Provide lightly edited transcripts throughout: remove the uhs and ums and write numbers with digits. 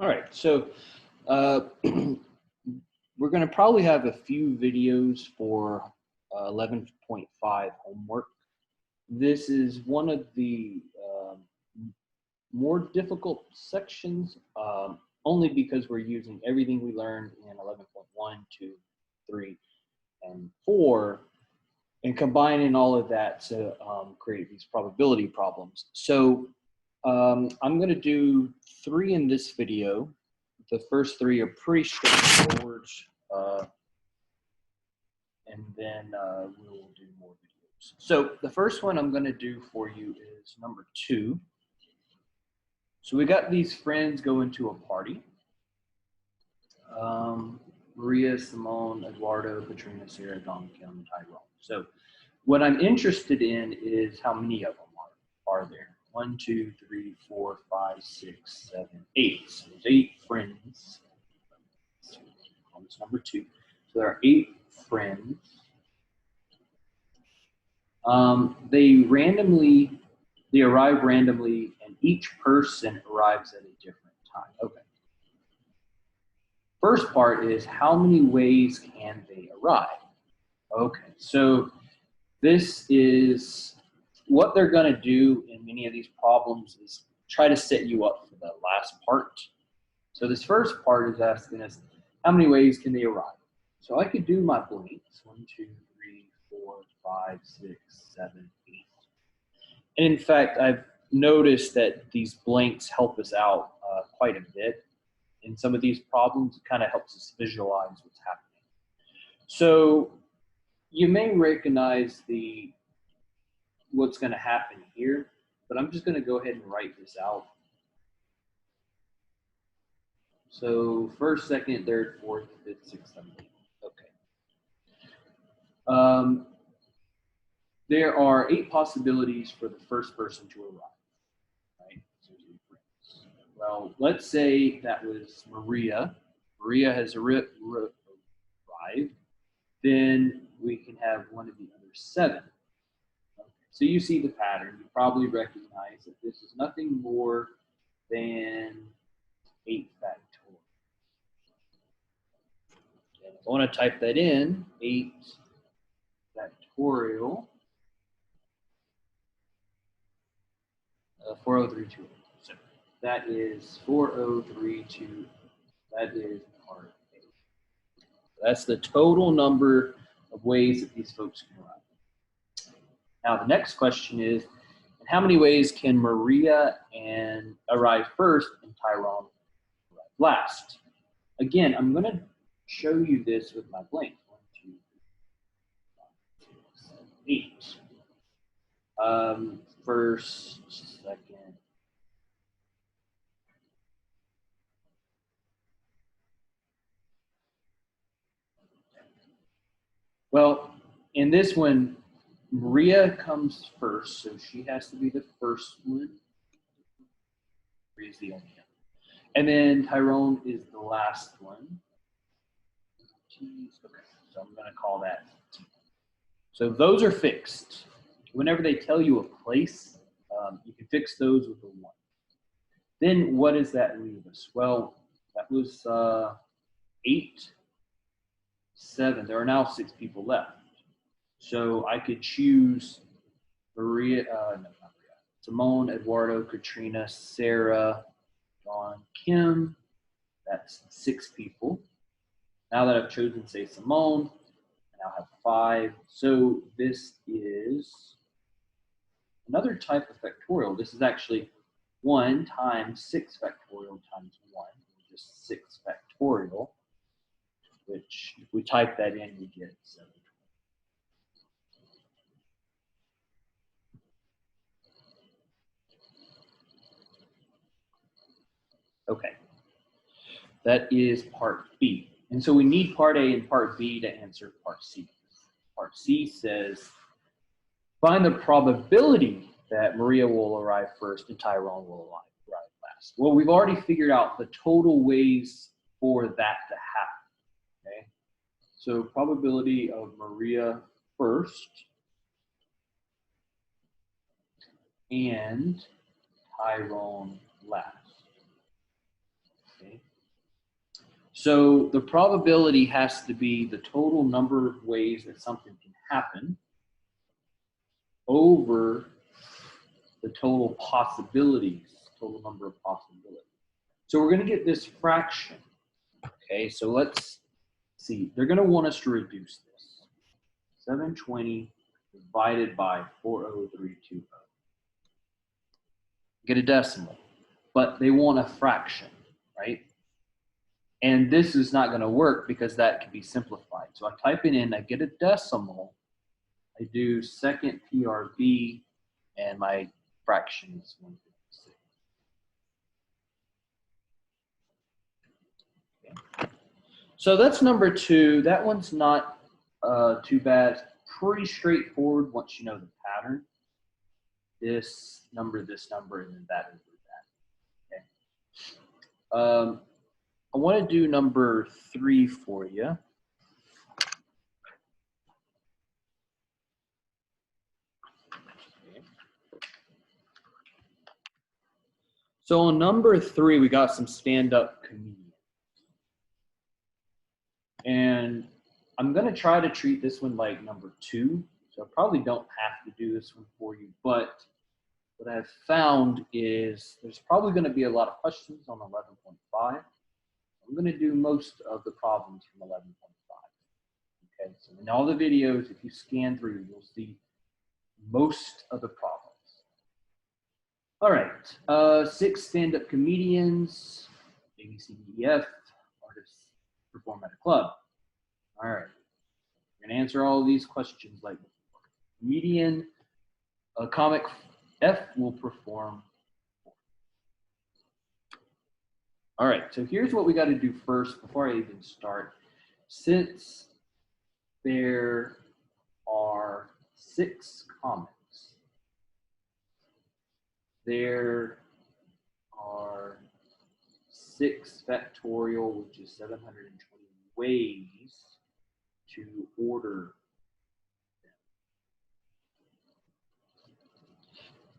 All right, so uh, we're going to probably have a few videos for 11.5 homework. This is one of the more difficult sections, only because we're using everything we learned in 11.1, 2, 3, and 4, and combining all of that to create these probability problems. So I'm going to do 3 in this video. The first 3 are pretty straightforward, and then we'll do more videos. So the first one I'm going to do for you is number 2. So we got these friends going to a party. Maria, Simone, Eduardo, Katrina, Sarah, Don, Kim, Tyrone. So what I'm interested in is how many of them are there. 1, 2, 3, 4, 5, 6, 7, 8. So there's 8 friends. That's number 2. So there are 8 friends. They arrive randomly, and each person arrives at a different time. Okay. First part is how many ways can they arrive? Okay, so this is what they're going to do in many of these problems is try to set you up for the last part. So this first part is asking us how many ways can they arrive? So I could do my blanks. 1, 2, 3, 4, 5, 6, 7, 8. And in fact, I've noticed that these blanks help us out quite a bit. In some of these problems, it kind of helps us visualize what's happening. So you may recognize what's going to happen here, but I'm just going to go ahead and write this out. So first, second, third, fourth, fifth, sixth, seventh, eighth. Okay. There are 8 possibilities for the first person to arrive. Right? So well, let's say that was Maria. Maria has arrived. Then we can have one of the other 7. Okay. So you see the pattern. You probably recognize that this is nothing more than 8 factorial. And if I want to type that in, 8 factorial, 40328. So that is 4032. That is part A. That's the total number of ways that these folks can arrive. Now the next question is, in how many ways can Maria arrive first and Tyrone arrive last? Again, I'm going to show you this with my blank. 1, 2, 3, 4, 5, 6, 7, 8. First, second. Well, in this one, Maria comes first, so she has to be the first one. Maria's the only one. And then Tyrone is the last one. Okay, so I'm going to call that T. So those are fixed. Whenever they tell you a place, you can fix those with a 1. Then what does that leave us? Well, that was 8, 7. There are now 6 people left. So I could choose Maria, no, not Maria, Simone, Eduardo, Katrina, Sarah, Dawn, Kim. That's 6 people. Now that I've chosen, say, Simone, I now have 5. So this is another type of factorial. This is actually 1 times 6 factorial times 1, just 6 factorial, which if we type that in, we get 7. Okay, that is part B. And so we need part A and part B to answer part C. Part C says, find the probability that Maria will arrive first and Tyrone will arrive last. Well, we've already figured out the total ways for that to happen, okay? So probability of Maria first and Tyrone last. Okay. So the probability has to be the total number of ways that something can happen over the total possibilities, total number of possibilities. So we're going to get this fraction. Okay, so let's see. They're going to want us to reduce this. 720 divided by 40320. Get a decimal. But they want a fraction, right? And this is not going to work because that can be simplified. So I type it in, I get a decimal, I do second PRB, and my fraction is 156. Okay. So that's number 2. That one's not too bad. Pretty straightforward once you know the pattern. This number, and then that over that. Okay. I want to do number 3 for you. Okay. So on number 3, we got some stand-up comedians. And I'm going to try to treat this one like number 2. So I probably don't have to do this one for you. But what I've found is there's probably going to be a lot of questions on 11.5. I'm going to do most of the problems from 11.5. Okay, so in all the videos, if you scan through, you'll see most of the problems. All right, 6 stand-up comedians, A, B, C, D, E, F, artists perform at a club. All right, we're going to answer all of these questions like before. Comedian, comic F will perform. All right, so here's what we got to do first before I even start. Since there are 6 comics, there are 6 factorial, which is 720 ways to order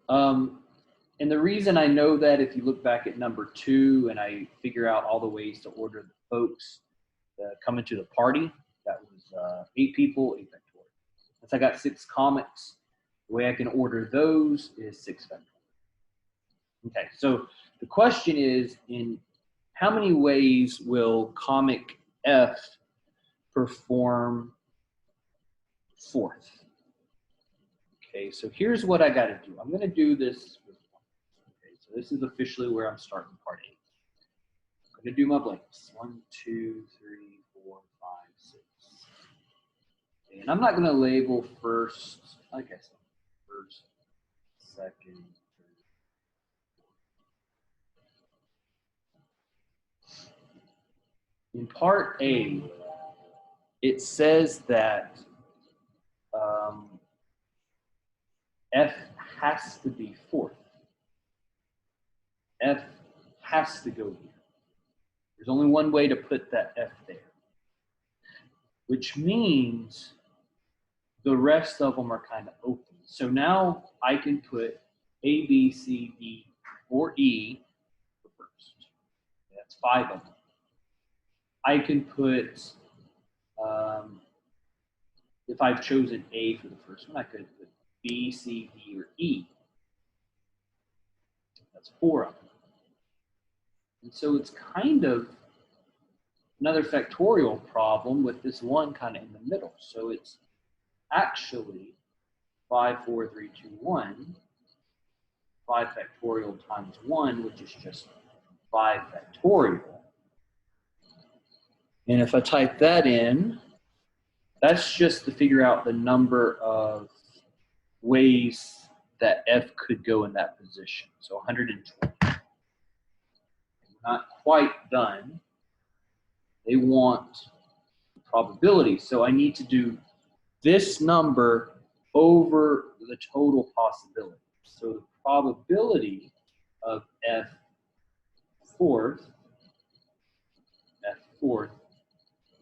them. And the reason I know that, if you look back at number 2 and I figure out all the ways to order the folks coming to the party, that was 8 people, 8 factorial. Since I got 6 comics, the way I can order those is 6 factorial. Okay, so the question is, in how many ways will comic F perform 4th? Okay, so here's what I got to do. I'm going to do this with 1. Okay, so this is officially where I'm starting part 8. I'm going to do my blanks. 1, 2, 3, 4, 5, 6. Okay, and I'm not going to label first, like I said, first, second, third. In part A, it says that F has to be 4th. F has to go here. There's only one way to put that F there, which means the rest of them are kind of open. So now I can put A, B, C, D, or E first. That's 5 of them. I can put, if I've chosen A for the first one, I could put B, C, D, or E. That's 4 of them. And so it's kind of another factorial problem with this one kind of in the middle. So it's actually 5, 4, 3, 2, 1, 5 factorial times 1, which is just 5 factorial. And if I type that in, that's just to figure out the number of ways that F could go in that position. So 120. Not quite done. They want the probability. So I need to do this number over the total possibility. So the probability of F fourth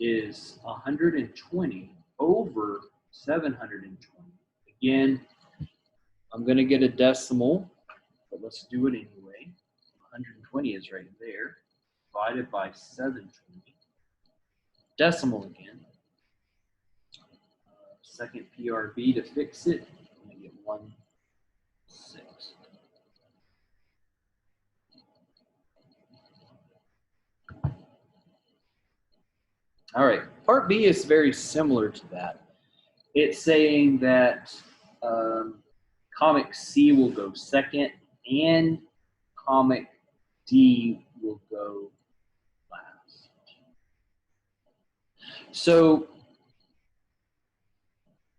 is 120 over 720. Again, I'm going to get a decimal, but let's do it anyway. 120 is right there, divided by 720. decimal again. Second PRB to fix it. I'm going to get 1, 6. All right, part B is very similar to that. It's saying that comic C will go second and comic D will go last. So,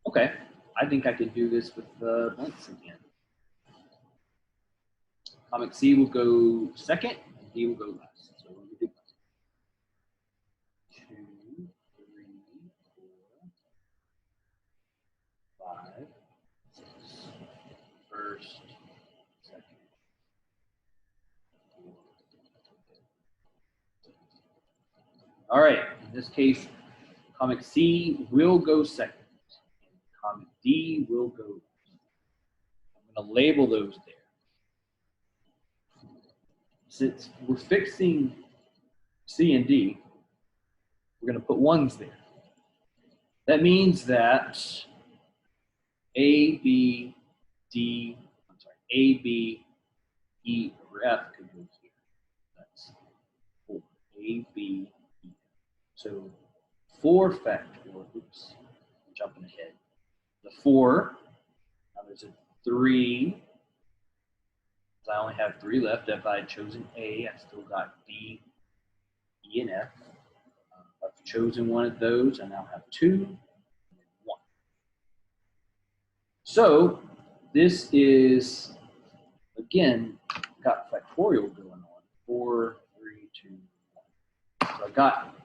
okay, I think I could do this with the blanks again. Comic C will go second and D will go last. So let me do 2, 3, 4, 5, 6. First, second. All right, in this case, comic C will go second. And comic D will go last. I'm going to label those there. Since we're fixing C and D, we're going to put 1s there. That means that A, B, E, or F could go here. That's 4. A, B, E. So 4 factorial, oops, I'm jumping ahead. The 4, now there's a 3. I only have 3 left. If I had chosen A, I still got B, E, and F. I've chosen one of those. I now have 2 and 1. So this is, again, got factorial going on. 4, 3, 2, 1. So I got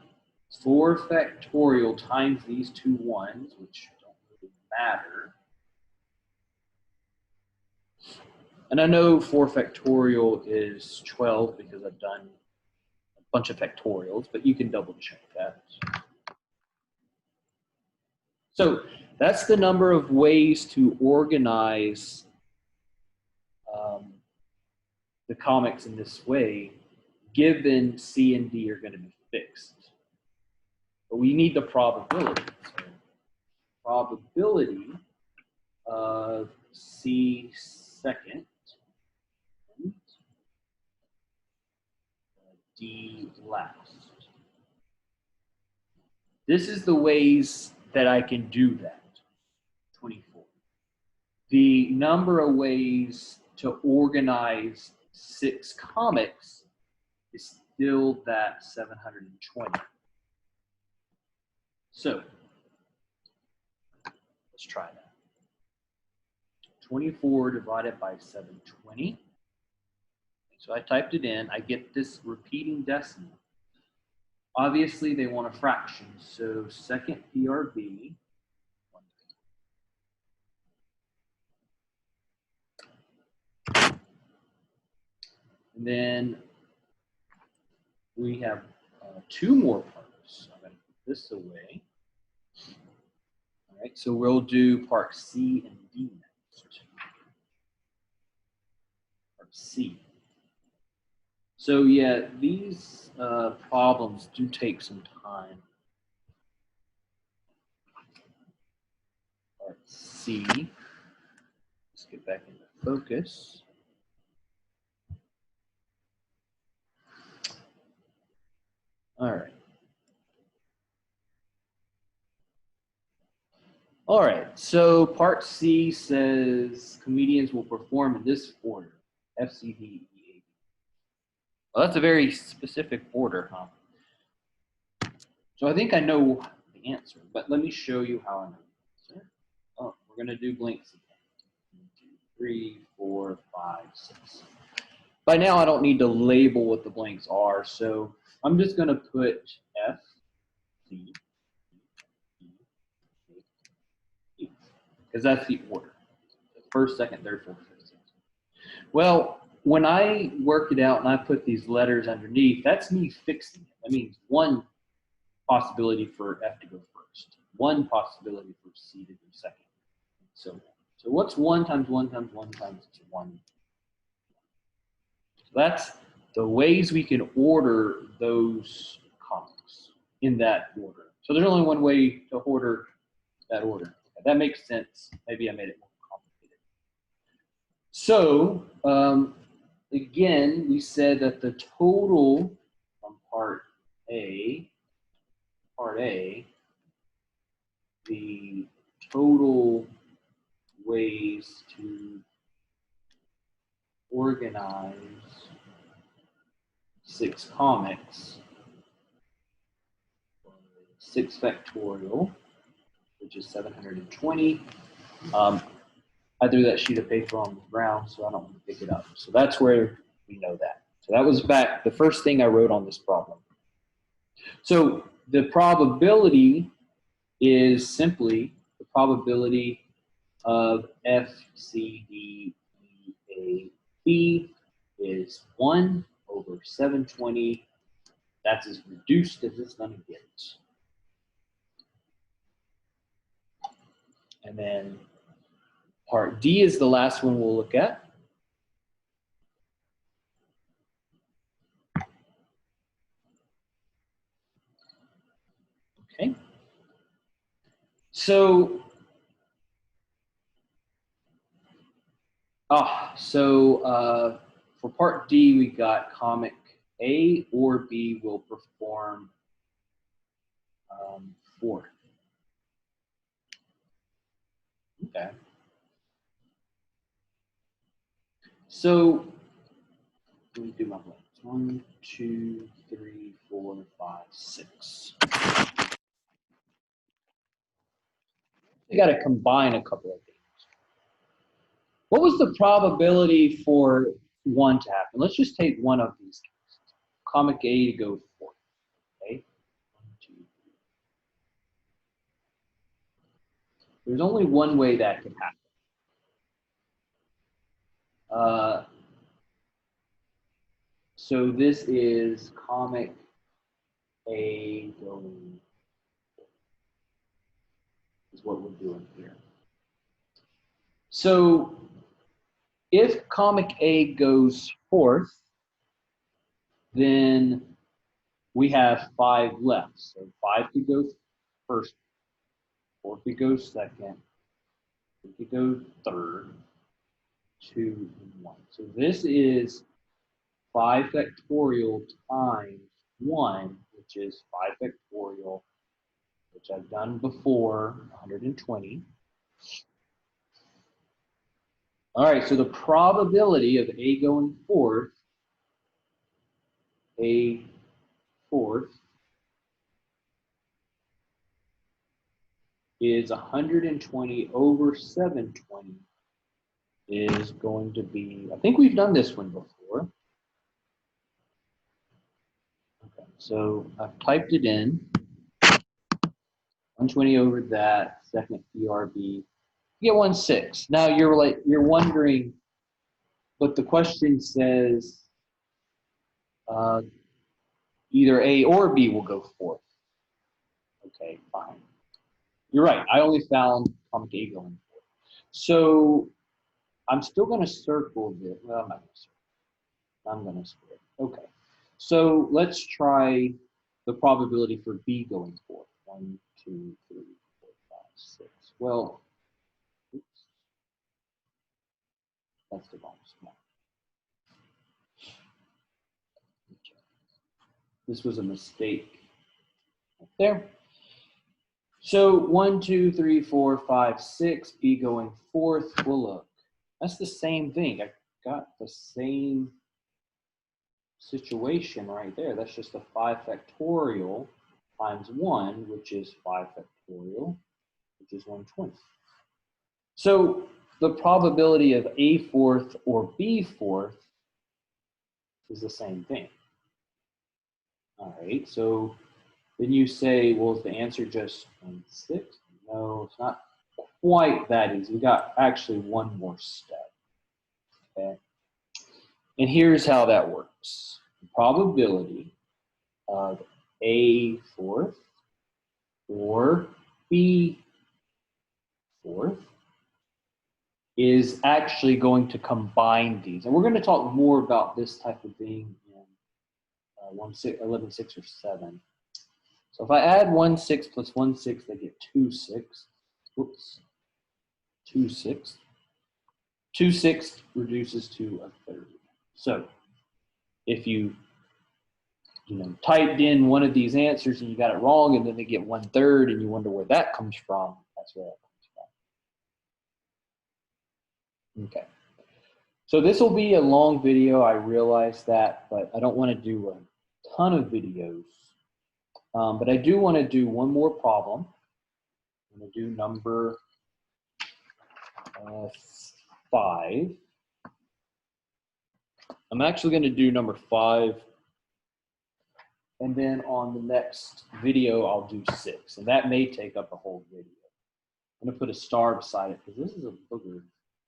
4 factorial times these 2 1s, which don't really matter. And I know 4 factorial is 12 because I've done a bunch of factorials, but you can double check that. So that's the number of ways to organize the comics in this way, given C and D are going to be fixed. But we need the probability. So probability of C second and D last. This is the ways that I can do that, 24. The number of ways to organize 6 comics is still that 720. So let's try that. 24 divided by 720. So I typed it in. I get this repeating decimal. Obviously, they want a fraction. So second PRB. And then we have 2 more parts. I'm going to put this away. All right, so we'll do part C and D next. Part C. So yeah, these problems do take some time. Part C. Let's get back into focus. All right. All right, so part C says comedians will perform in this order, F, C, D, E, A, B. Well, that's a very specific order, huh? So I think I know the answer, but let me show you how I know the answer. Oh, we're going to do blanks again. 1, 2, 3, 4, 5, 6. By now, I don't need to label what the blanks are, so I'm just going to put F, C, because that's the order. First, second, third, fourth, fifth, sixth. Well, when I work it out and I put these letters underneath, that's me fixing it. That means 1 possibility for F to go first, 1 possibility for C to go second, and so on. So what's 1 times 1 times 1 times 1? So that's the ways we can order those comics in that order. So there's only one way to order that order. That makes sense. Maybe I made it more complicated. So again, we said that the total from part A, the total ways to organize 6 comics, 6 factorial, which is 720. I threw that sheet of paper on the ground, so I don't want to pick it up. So that's where we know that. So that was back the first thing I wrote on this problem. So the probability is simply the probability of F, C, D, E, A, B is 1 over 720. That's as reduced as it's going to get. And then part D is the last one we'll look at. Okay. So, for part D, we got comic A or B will perform 4. Okay. So, let me do my blanks. 1, 2, 3, 4, 5, 6. We got to combine a couple of things. What was the probability for 1 to happen? Let's just take one of these cases. Comic A to go 4. Okay. 1, 2, 3. There's only one way that could happen. So this is comic A going, is what we're doing here. So if comic A goes 4th, then we have 5 left. So 5 could go first, 4 could go second, 3 could go third, 2, and 1. So this is 5 factorial times 1, which is 5 factorial, which I've done before, 120. All right, so the probability of A going 4th, A 4th, is 120 over 720 is going to be, I think we've done this one before. Okay, so I've typed it in. 120 over that, second PRB. You get 1/6. Now you're wondering, but the question says either A or B will go 4th. Okay, fine. You're right. I only found comic A going 4th. So I'm still going to circle this. Well, I'm not going to circle. I'm going to square it. Okay. So let's try the probability for B going 4th. 1, 2, 3, 4, 5, 6. Well, oops. That's the wrong spot. Okay. This was a mistake right there. So 1, 2, 3, 4, 5, 6, B going 4th. Well, look, that's the same thing. I got the same situation right there. That's just a 5 factorial times 1, which is 5 factorial, which is 120. So the probability of A 4th or B 4th is the same thing. All right, so then you say, well, is the answer just 1/6? No, it's not quite that easy. We got actually one more step. Okay, and here's how that works. The probability of A 4th or B 4th is actually going to combine these. And we're going to talk more about this type of thing in 11.6 or 7. So if I add 1 6 plus 1 6, they get 2 6. Whoops. 2 6. 2 6 reduces to a third. So if you typed in one of these answers and you got it wrong, and then they get 1/3, and you wonder where that comes from, that's where that comes from. Okay. So this will be a long video, I realize that, but I don't want to do a ton of videos. But I do want to do one more problem. I'm going to do number 5. I'm actually going to do number 5. And then on the next video, I'll do 6. And that may take up a whole video. I'm going to put a star beside it because this is a booger.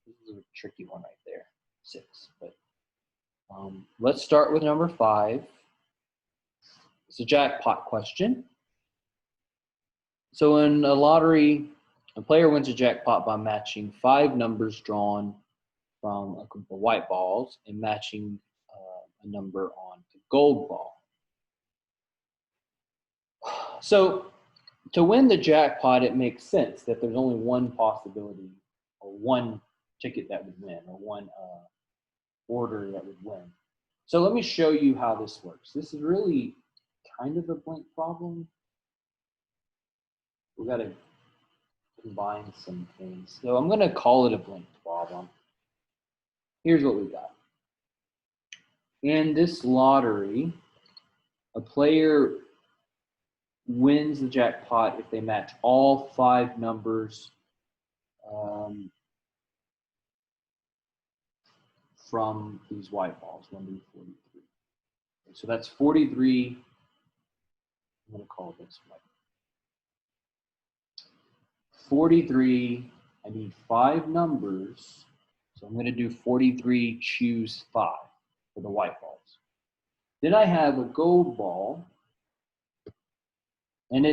This is a tricky one right there, 6. But let's start with number 5. It's a jackpot question. So in a lottery, a player wins a jackpot by matching 5 numbers drawn from a group of white balls and matching a number on the gold ball. So to win the jackpot, it makes sense that there's only one possibility or one ticket that would win or one order that would win. So let me show you how this works. This is really kind of a blank problem. We've got to combine some things. So I'm going to call it a blank problem. Here's what we got. In this lottery, a player wins the jackpot if they match all 5 numbers from these white balls, 1 to 43. So that's 43. I'm going to call this white. 43, I need 5 numbers. So I'm going to do 43, choose 5 for the white balls. Then I have a gold ball, and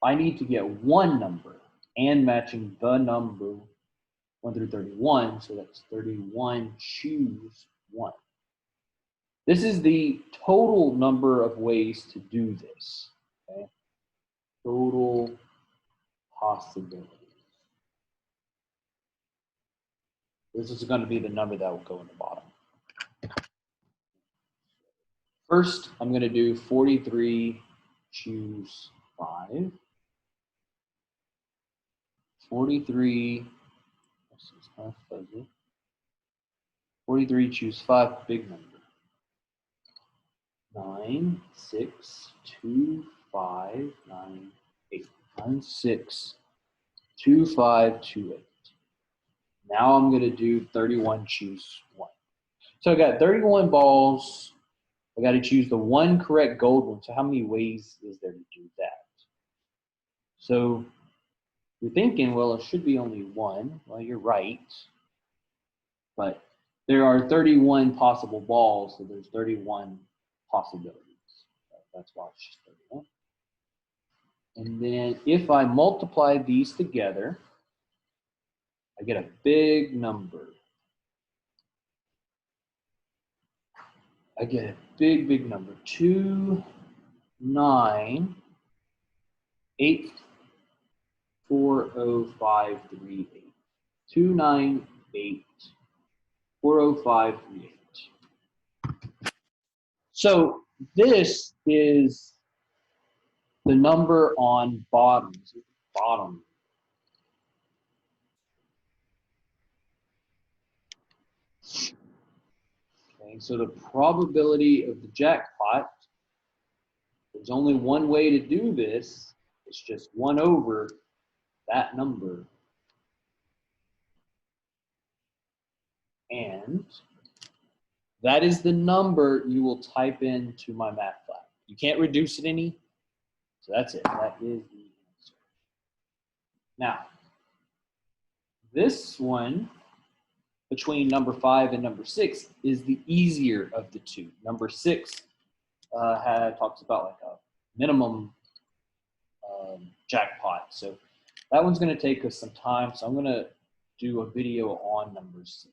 I need to get 1 number and matching the number 1 through 31, so that's 31, choose 1. This is the total number of ways to do this, okay? Total possibilities. This is going to be the number that will go in the bottom. First, I'm going to do 43, choose 5. 43, this is kind of fuzzy. 43, choose 5, big number. 9, 6, 2, 5, 9, 8. 9, 6, 2, 5, 2, 8. Now I'm going to do 31, choose 1. So I got 31 balls. I got to choose the one correct gold one. So how many ways is there to do that? So you're thinking, well, it should be only 1. Well, you're right. But there are 31 possible balls, so there's 31 possibilities. That's why it's just 31. And then if I multiply these together, I get a big number. I get a big, big number. 2, 9, 8, 4, 0, 5, 3, 8. 2, 9, 8, 4, 0, 5, 3, 8. So this is the number on bottoms. Bottom. Okay, so the probability of the jackpot, there's only one way to do this. It's just 1 over that number. And that is the number you will type into my math lab. You can't reduce it any. So that's it. That is the answer. Now, this one between number 5 and number 6 is the easier of the two. Number 6 talks about like a minimum jackpot. So that one's going to take us some time. So I'm going to do a video on number 6.